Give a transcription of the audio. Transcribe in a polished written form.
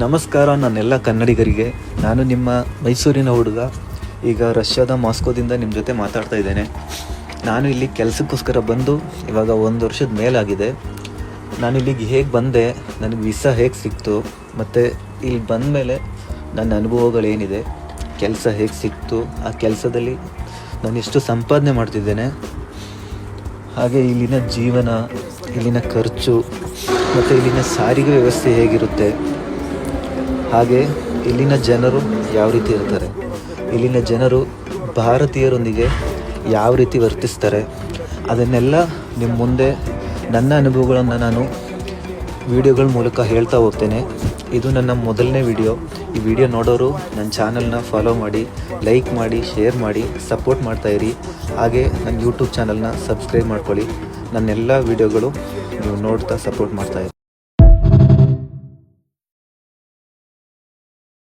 ನಮಸ್ಕಾರ ನನ್ನೆಲ್ಲ ಕನ್ನಡಿಗರಿಗೆ. ನಾನು ನಿಮ್ಮ ಮೈಸೂರಿನ ಹುಡುಗ. ಈಗ ರಷ್ಯಾದ ಮಾಸ್ಕೋದಿಂದ ನಿಮ್ಮ ಜೊತೆ ಮಾತಾಡ್ತಾ ಇದ್ದೇನೆ. ನಾನು ಇಲ್ಲಿ ಕೆಲಸಕ್ಕೋಸ್ಕರ ಬಂದು ಇವಾಗ 1 ವರ್ಷದ ಮೇಲಾಗಿದೆ. ನಾನು ಇಲ್ಲಿಗೆ ಹೇಗೆ ಬಂದೆ, ನನಗೆ ವೀಸಾ ಹೇಗೆ ಸಿಕ್ತು, ಮತ್ತು ಇಲ್ಲಿ ಬಂದ ಮೇಲೆ ನನ್ನ ಅನುಭವಗಳೇನಿದೆ, ಕೆಲಸ ಹೇಗೆ ಸಿಕ್ತು, ಆ ಕೆಲಸದಲ್ಲಿ ನಾನು ಎಷ್ಟು ಸಂಪಾದನೆ ಮಾಡ್ತಿದ್ದೇನೆ, ಹಾಗೆ ಇಲ್ಲಿನ ಜೀವನ, ಇಲ್ಲಿನ ಖರ್ಚು ಮತ್ತು ಇಲ್ಲಿನ ಸಾರಿಗೆ ವ್ಯವಸ್ಥೆ ಹೇಗಿರುತ್ತೆ, ಹಾಗೆ ಇಲ್ಲಿನ ಜನರು ಯಾವ ರೀತಿ ಇರ್ತಾರೆ, ಇಲ್ಲಿನ ಜನರು ಭಾರತೀಯರೊಂದಿಗೆ ಯಾವ ರೀತಿ ವರ್ತಿಸ್ತಾರೆ, ಅದನ್ನೆಲ್ಲ ನಿಮ್ಮ ಮುಂದೆ ನನ್ನ ಅನುಭವಗಳನ್ನು ನಾನು ವಿಡಿಯೋಗಳ ಮೂಲಕ ಹೇಳ್ತಾ ಹೋಗ್ತೇನೆ. ಇದು ನನ್ನ ಮೊದಲನೇ ವಿಡಿಯೋ. ಈ ವಿಡಿಯೋ ನೋಡೋರು ನನ್ನ ಚಾನಲ್ನ ಫಾಲೋ ಮಾಡಿ, ಲೈಕ್ ಮಾಡಿ, ಶೇರ್ ಮಾಡಿ, ಸಪೋರ್ಟ್ ಮಾಡ್ತಾಯಿರಿ. ಹಾಗೆ ನನ್ನ ಯೂಟ್ಯೂಬ್ ಚಾನಲ್ನ ಸಬ್ಸ್ಕ್ರೈಬ್ ಮಾಡ್ಕೊಳ್ಳಿ. ನನ್ನೆಲ್ಲ ವಿಡಿಯೋಗಳು ನೀವು ನೋಡ್ತಾ ಸಪೋರ್ಟ್ ಮಾಡ್ತಾಯಿರಿ.